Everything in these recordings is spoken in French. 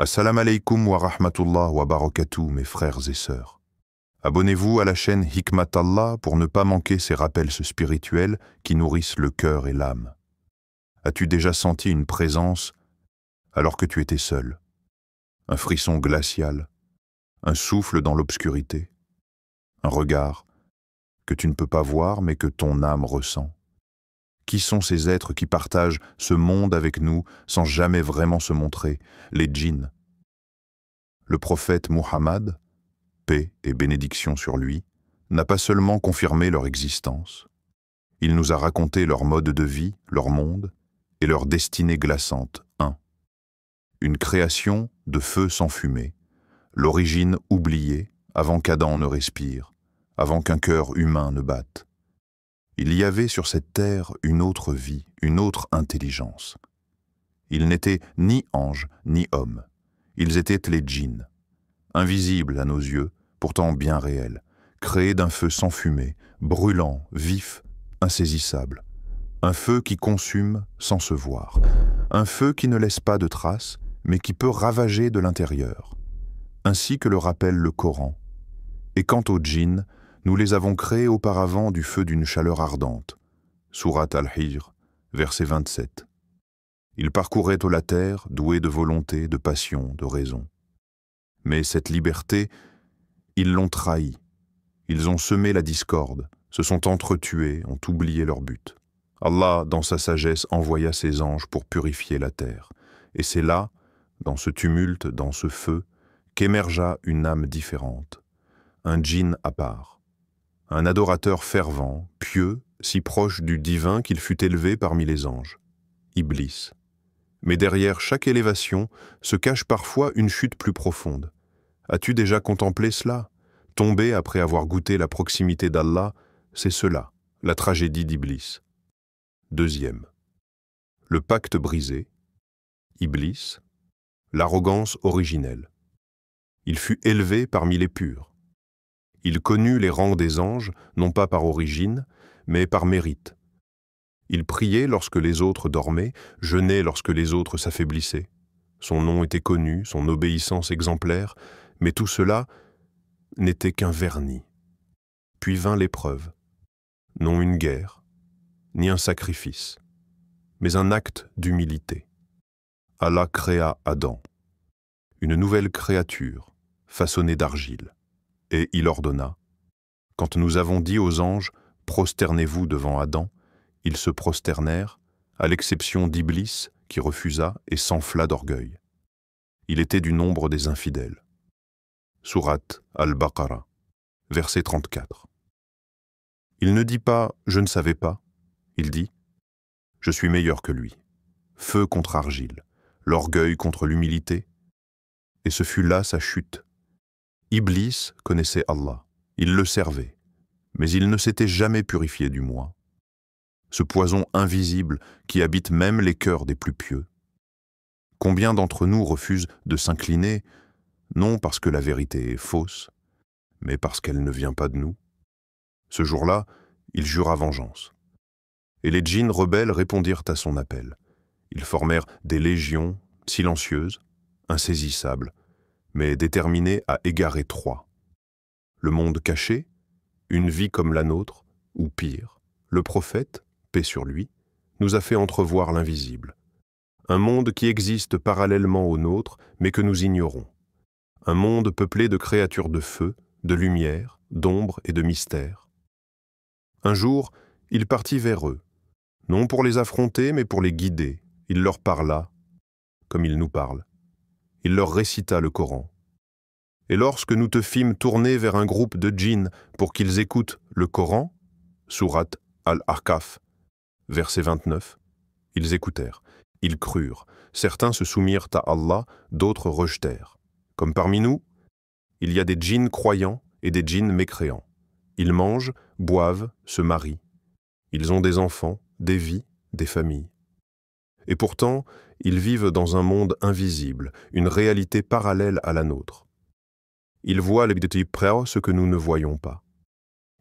Assalamu alaikum wa rahmatullah wa barakatuh, mes frères et sœurs. Abonnez-vous à la chaîne Hikmat Allah pour ne pas manquer ces rappels spirituels qui nourrissent le cœur et l'âme. As-tu déjà senti une présence alors que tu étais seul? Un frisson glacial, un souffle dans l'obscurité, un regard que tu ne peux pas voir mais que ton âme ressent. Qui sont ces êtres qui partagent ce monde avec nous sans jamais vraiment se montrer? Les djinns. Le prophète Muhammad, paix et bénédiction sur lui, n'a pas seulement confirmé leur existence. Il nous a raconté leur mode de vie, leur monde et leur destinée glaçante. 1. Une création de feu sans fumée, l'origine oubliée avant qu'Adam ne respire, avant qu'un cœur humain ne batte. Il y avait sur cette terre une autre vie, une autre intelligence. Ils n'étaient ni anges ni hommes. Ils étaient les djinns, invisibles à nos yeux, pourtant bien réels, créés d'un feu sans fumée, brûlant, vif, insaisissable. Un feu qui consume sans se voir. Un feu qui ne laisse pas de traces, mais qui peut ravager de l'intérieur. Ainsi que le rappelle le Coran. Et quant aux djinns, nous les avons créés auparavant du feu d'une chaleur ardente. Sourate Al-Hijr, verset 27. Ils parcouraient la terre, doués de volonté, de passion, de raison. Mais cette liberté, ils l'ont trahie. Ils ont semé la discorde, se sont entretués, ont oublié leur but. Allah, dans sa sagesse, envoya ses anges pour purifier la terre. Et c'est là, dans ce tumulte, dans ce feu, qu'émergea une âme différente, un djinn à part. Un adorateur fervent, pieux, si proche du divin qu'il fut élevé parmi les anges. Iblis. Mais derrière chaque élévation se cache parfois une chute plus profonde. As-tu déjà contemplé cela? Tomber après avoir goûté la proximité d'Allah, c'est cela, la tragédie d'Iblis. 2. Le pacte brisé. Iblis. L'arrogance originelle. Il fut élevé parmi les purs. Il connut les rangs des anges, non pas par origine, mais par mérite. Il priait lorsque les autres dormaient, jeûnait lorsque les autres s'affaiblissaient. Son nom était connu, son obéissance exemplaire, mais tout cela n'était qu'un vernis. Puis vint l'épreuve, non une guerre, ni un sacrifice, mais un acte d'humilité. Allah créa Adam, une nouvelle créature, façonnée d'argile. Et il ordonna, quand nous avons dit aux anges, prosternez-vous devant Adam, ils se prosternèrent, à l'exception d'Iblis qui refusa et s'enfla d'orgueil. Il était du nombre des infidèles. Sourate Al-Baqarah, verset 34. Il ne dit pas « je ne savais pas », il dit « je suis meilleur que lui ». Feu contre argile, l'orgueil contre l'humilité, et ce fut là sa chute. Iblis connaissait Allah, il le servait, mais il ne s'était jamais purifié du moi. Ce poison invisible qui habite même les cœurs des plus pieux. Combien d'entre nous refusent de s'incliner, non parce que la vérité est fausse, mais parce qu'elle ne vient pas de nous? Ce jour-là, il jura vengeance. Et les djinns rebelles répondirent à son appel. Ils formèrent des légions silencieuses, insaisissables, mais déterminé à égarer Troie. Le monde caché, une vie comme la nôtre, ou pire, le prophète, paix sur lui, nous a fait entrevoir l'invisible. Un monde qui existe parallèlement au nôtre, mais que nous ignorons. Un monde peuplé de créatures de feu, de lumière, d'ombre et de mystère. Un jour, il partit vers eux, non pour les affronter, mais pour les guider. Il leur parla, comme il nous parle. Il leur récita le Coran. Et lorsque nous te fîmes tourner vers un groupe de djinns pour qu'ils écoutent le Coran, sourate Al-Ahqaf, verset 29, ils écoutèrent, ils crurent. Certains se soumirent à Allah, d'autres rejetèrent. Comme parmi nous, il y a des djinns croyants et des djinns mécréants. Ils mangent, boivent, se marient. Ils ont des enfants, des vies, des familles. Et pourtant, ils vivent dans un monde invisible, une réalité parallèle à la nôtre. Ils voient ce que nous ne voyons pas.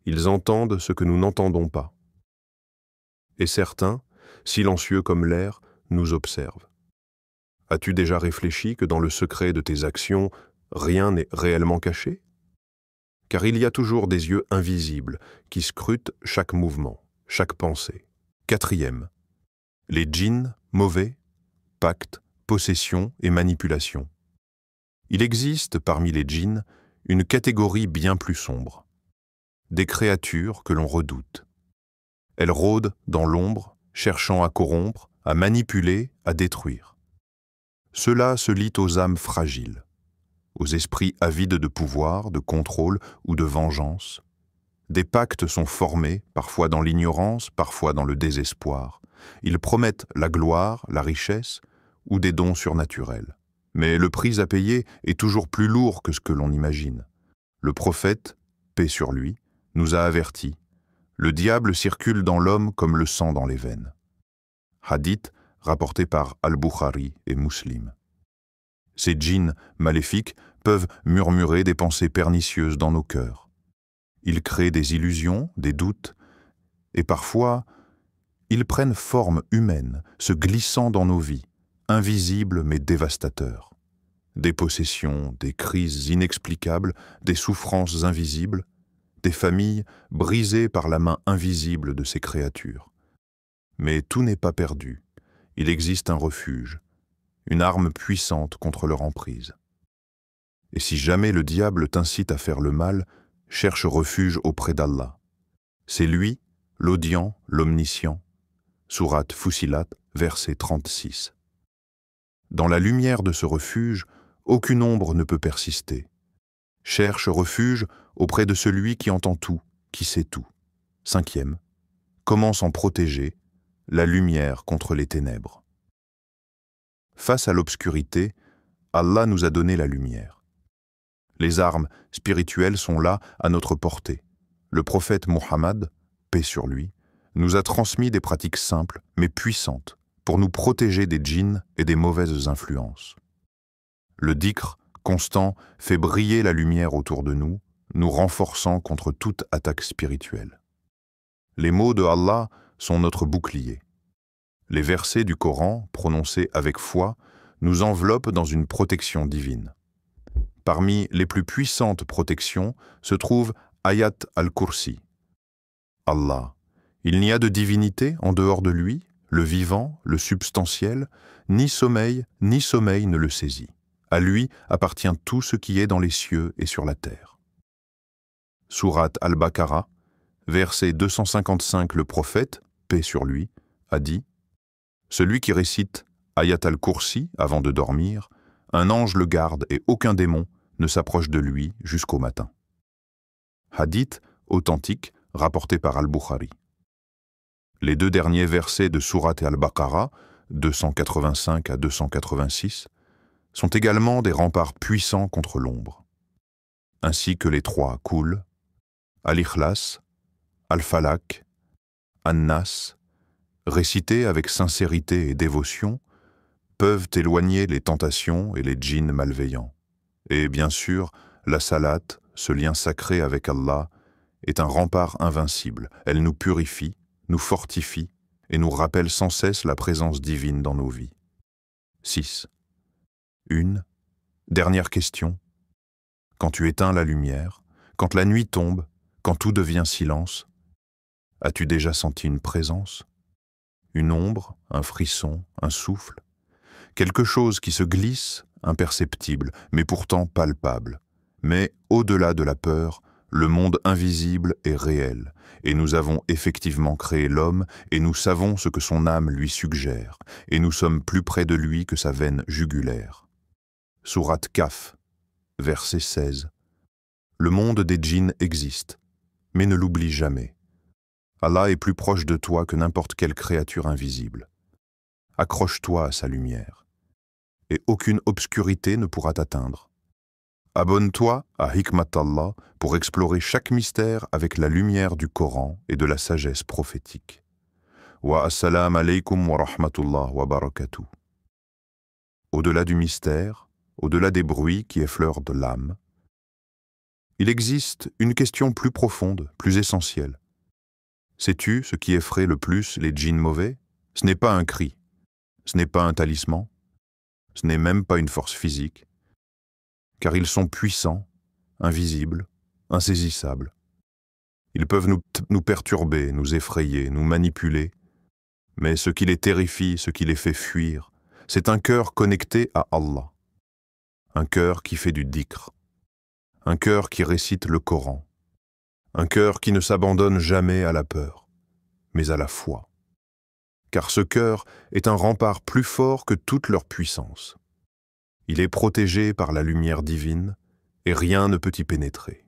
Ils entendent ce que nous n'entendons pas. Et certains, silencieux comme l'air, nous observent. As-tu déjà réfléchi que dans le secret de tes actions, rien n'est réellement caché? Car il y a toujours des yeux invisibles qui scrutent chaque mouvement, chaque pensée. Quatrième, les djinns mauvais, pacte, possession et manipulation. Il existe parmi les djinns une catégorie bien plus sombre. Des créatures que l'on redoute. Elles rôdent dans l'ombre, cherchant à corrompre, à manipuler, à détruire. Cela se lie aux âmes fragiles, aux esprits avides de pouvoir, de contrôle ou de vengeance. Des pactes sont formés, parfois dans l'ignorance, parfois dans le désespoir. Ils promettent la gloire, la richesse ou des dons surnaturels. Mais le prix à payer est toujours plus lourd que ce que l'on imagine. Le prophète, paix sur lui, nous a avertis. Le diable circule dans l'homme comme le sang dans les veines. Hadith rapporté par Al-Bukhari et Muslim. Ces djinns maléfiques peuvent murmurer des pensées pernicieuses dans nos cœurs. Ils créent des illusions, des doutes, et parfois, ils prennent forme humaine, se glissant dans nos vies, invisibles mais dévastateurs. Des possessions, des crises inexplicables, des souffrances invisibles, des familles brisées par la main invisible de ces créatures. Mais tout n'est pas perdu. Il existe un refuge, une arme puissante contre leur emprise. Et si jamais le diable t'incite à faire le mal, cherche refuge auprès d'Allah. C'est lui, l'audient, l'omniscient. Sourate Fussilat, verset 36. Dans la lumière de ce refuge, aucune ombre ne peut persister. Cherche refuge auprès de celui qui entend tout, qui sait tout. Cinquième, comment s'en protéger? La lumière contre les ténèbres. Face à l'obscurité, Allah nous a donné la lumière. Les armes spirituelles sont là à notre portée. Le prophète Muhammad, paix sur lui, nous a transmis des pratiques simples mais puissantes pour nous protéger des djinns et des mauvaises influences. Le dhikr constant fait briller la lumière autour de nous, nous renforçant contre toute attaque spirituelle. Les mots de Allah sont notre bouclier. Les versets du Coran, prononcés avec foi, nous enveloppent dans une protection divine. Parmi les plus puissantes protections se trouve Ayat al-Kursi. Allah, il n'y a de divinité en dehors de lui, le vivant, le substantiel, ni sommeil ne le saisit. À lui appartient tout ce qui est dans les cieux et sur la terre. Sourate Al-Baqarah, verset 255, le prophète, paix sur lui, a dit « Celui qui récite Ayat al-Kursi avant de dormir, un ange le garde et aucun démon ne s'approche de lui jusqu'au matin. » Hadith authentique rapporté par Al-Bukhari. Les deux derniers versets de Sourate Al-Baqarah, 285 à 286, sont également des remparts puissants contre l'ombre, ainsi que les trois Qul, Al-Ikhlas, Al-Falaq, An-Nas, récités avec sincérité et dévotion, peuvent éloigner les tentations et les djinns malveillants. Et bien sûr, la salat, ce lien sacré avec Allah, est un rempart invincible. Elle nous purifie, nous fortifie et nous rappelle sans cesse la présence divine dans nos vies. 6. Une dernière question. Quand tu éteins la lumière, quand la nuit tombe, quand tout devient silence, as-tu déjà senti une présence? Une ombre, un frisson, un souffle? Quelque chose qui se glisse, imperceptible, mais pourtant palpable. Mais au-delà de la peur, le monde invisible est réel, et nous avons effectivement créé l'homme, et nous savons ce que son âme lui suggère, et nous sommes plus près de lui que sa veine jugulaire. Sourate Kaf, verset 16. Le monde des djinns existe, mais ne l'oublie jamais. Allah est plus proche de toi que n'importe quelle créature invisible. Accroche-toi à sa lumière, et aucune obscurité ne pourra t'atteindre. Abonne-toi à Hikmat Allah pour explorer chaque mystère avec la lumière du Coran et de la sagesse prophétique. Wa assalam alaykum wa rahmatullah wa barakatuh. Au-delà du mystère, au-delà des bruits qui effleurent de l'âme, il existe une question plus profonde, plus essentielle. Sais-tu ce qui effraie le plus les djinns mauvais? Ce n'est pas un cri, ce n'est pas un talisman, Ce n'est même pas une force physique, car ils sont puissants, invisibles, insaisissables. Ils peuvent nous perturber, nous effrayer, nous manipuler, mais ce qui les terrifie, ce qui les fait fuir, c'est un cœur connecté à Allah, un cœur qui fait du dhikr, un cœur qui récite le Coran, un cœur qui ne s'abandonne jamais à la peur, mais à la foi. Car ce cœur est un rempart plus fort que toute leur puissance. Il est protégé par la lumière divine et rien ne peut y pénétrer.